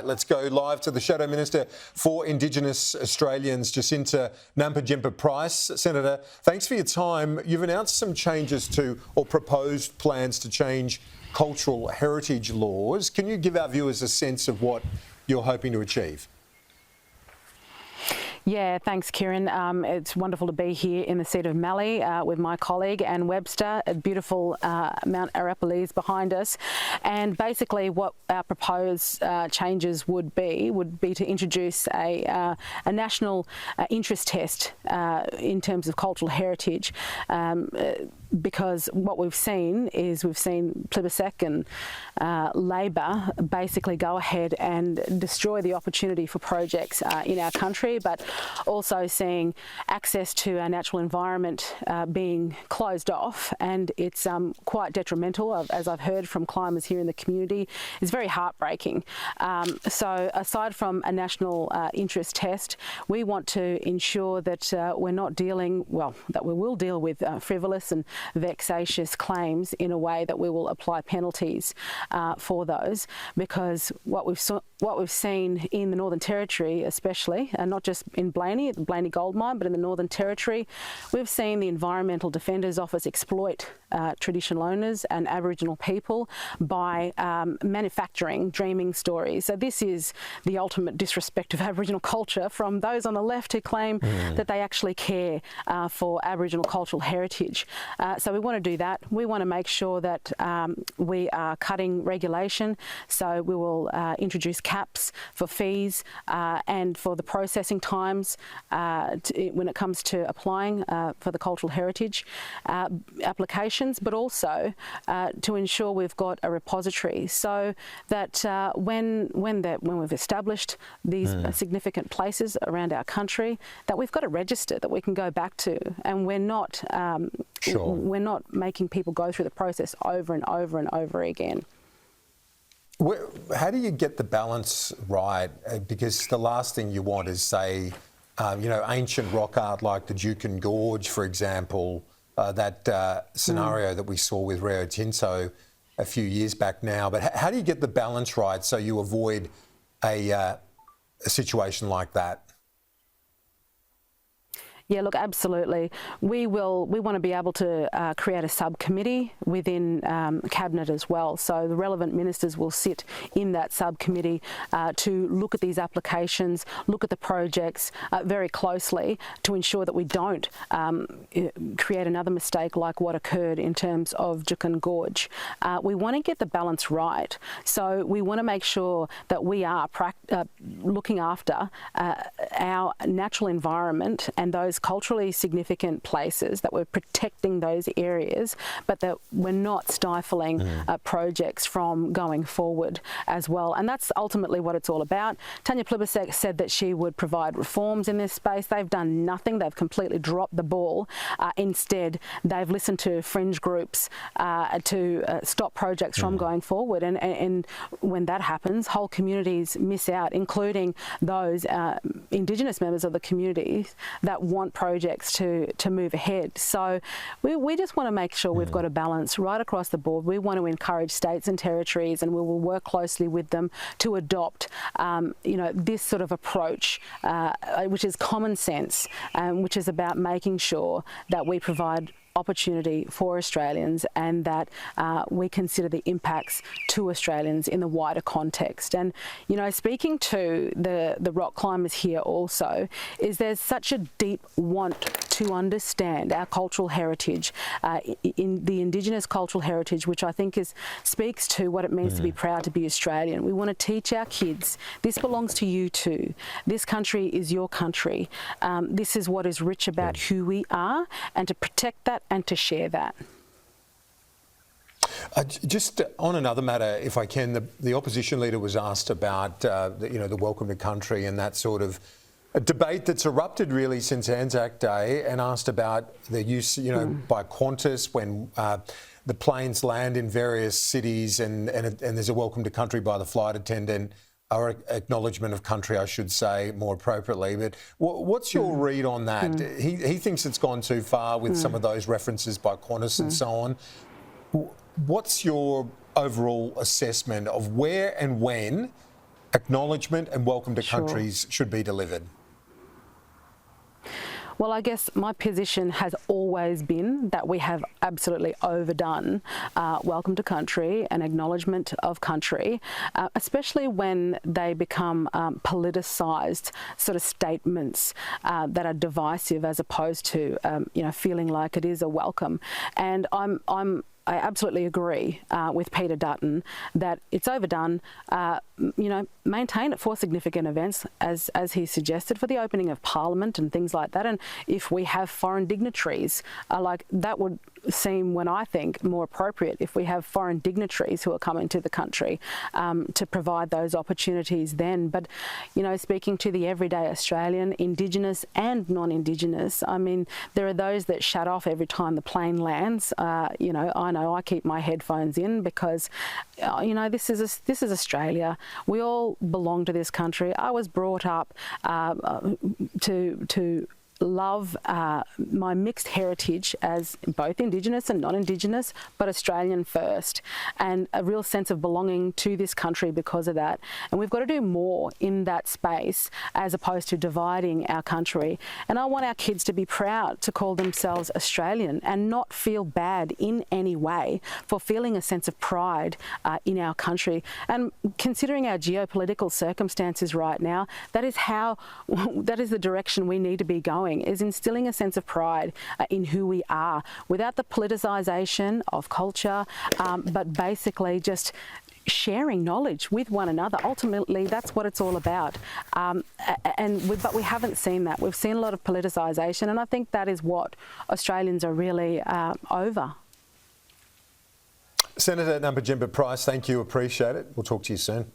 Let's go live to the Shadow Minister for Indigenous Australians, Jacinta Price. Senator, thanks for your time. You've announced some changes to, or proposed plans to change cultural heritage laws. Can you give our viewers a sense of what you're hoping to achieve? Yeah, thanks, Kieran. It's wonderful to be here in the seat of Mallee with my colleague Anne Webster at beautiful Mount Arapiles behind us. And basically what our proposed changes would be to introduce a national interest test in terms of cultural heritage. Because what we've seen is Plibersek and Labor basically go ahead and destroy the opportunity for projects in our country, but also seeing access to our natural environment being closed off, and it's quite detrimental, as I've heard from climbers here in the community. It's very heartbreaking. So aside from a national interest test, we want to ensure that we're not dealing, well, that we will deal with frivolous and vexatious claims in a way that we will apply penalties for those, because what we've seen in the Northern Territory especially, and not just in Blaney, the Blaney Gold Mine, but in the Northern Territory, we've seen the Environmental Defenders Office exploit traditional owners and Aboriginal people by manufacturing dreaming stories. So this is the ultimate disrespect of Aboriginal culture from those on the left who claim that they actually care for Aboriginal cultural heritage. So we want to do that. We want to make sure that we are cutting regulation. So we will introduce caps for fees and for the processing times when it comes to applying for the cultural heritage applications, but also to ensure we've got a repository so that when we've established these significant places around our country, that we've got a register that we can go back to, and we're not we're not making people go through the process over and over and over again. How do you get the balance right? Because the last thing you want is, say, ancient rock art like the Juukan Gorge, for example, that scenario that we saw with Rio Tinto a few years back now. But how do you get the balance right so you avoid a situation like that? Yeah, look, absolutely. We want to be able to create a subcommittee within Cabinet as well. So the relevant ministers will sit in that subcommittee to look at these applications, look at the projects very closely to ensure that we don't create another mistake like what occurred in terms of Juukan Gorge. We want to get the balance right. So we want to make sure that we are looking after our natural environment and those culturally significant places, that we're protecting those areas, but that we're not stifling projects from going forward as well. And that's ultimately what it's all about. Tanya Plibersek said that she would provide reforms in this space. They've done nothing. They've completely dropped the ball. Instead, they've listened to fringe groups to stop projects from going forward. And when that happens, whole communities miss out, including those Indigenous members of the communities that want projects to move ahead. So we just want to make sure we've got a balance right across the board. We want to encourage states and territories, and we will work closely with them to adopt this sort of approach, which is common sense, which is about making sure that we provide opportunity for Australians and that we consider the impacts to Australians in the wider context. And, speaking to the rock climbers here also, is there's such a deep want to understand our cultural heritage, in the Indigenous cultural heritage, which I think speaks to what it means to be proud to be Australian. We want to teach our kids, this belongs to you too. This country is your country. This is what is rich about who we are, and to protect that and to share that. Just on another matter, if I can, the opposition leader was asked about the welcome to country and that sort of a debate that's erupted really since Anzac Day, and asked about the use, by Qantas when the planes land in various cities and there's a welcome to country by the flight attendant, or acknowledgement of country, I should say, more appropriately. But what's your read on that? He thinks it's gone too far with some of those references by Qantas and so on. What's your overall assessment of where and when acknowledgement and welcome to Sure. countries should be delivered? Well, I guess my position has always been that we have absolutely overdone welcome to country and acknowledgement of country, especially when they become politicised sort of statements that are divisive as opposed to, feeling like it is a welcome. And I absolutely agree with Peter Dutton that it's overdone. Maintain it for significant events, as he suggested, for the opening of Parliament and things like that. And if we have foreign dignitaries, that would seem, when I think, more appropriate if we have foreign dignitaries who are coming to the country to provide those opportunities then. But, speaking to the everyday Australian, Indigenous and non-Indigenous, I mean, there are those that shut off every time the plane lands. I know I keep my headphones in because, this is Australia. We all belong to this country. I was brought up to love my mixed heritage as both Indigenous and non-Indigenous, but Australian first, and a real sense of belonging to this country because of that. And we've got to do more in that space as opposed to dividing our country. And I want our kids to be proud to call themselves Australian and not feel bad in any way for feeling a sense of pride in our country. And considering our geopolitical circumstances right now, that is the direction we need to be going, is instilling a sense of pride in who we are without the politicization of culture, but basically just sharing knowledge with one another. Ultimately, that's what it's all about. But we haven't seen that. We've seen a lot of politicization, and I think that is what Australians are really over. Senator Nampijinpa Price, thank you. Appreciate it. We'll talk to you soon.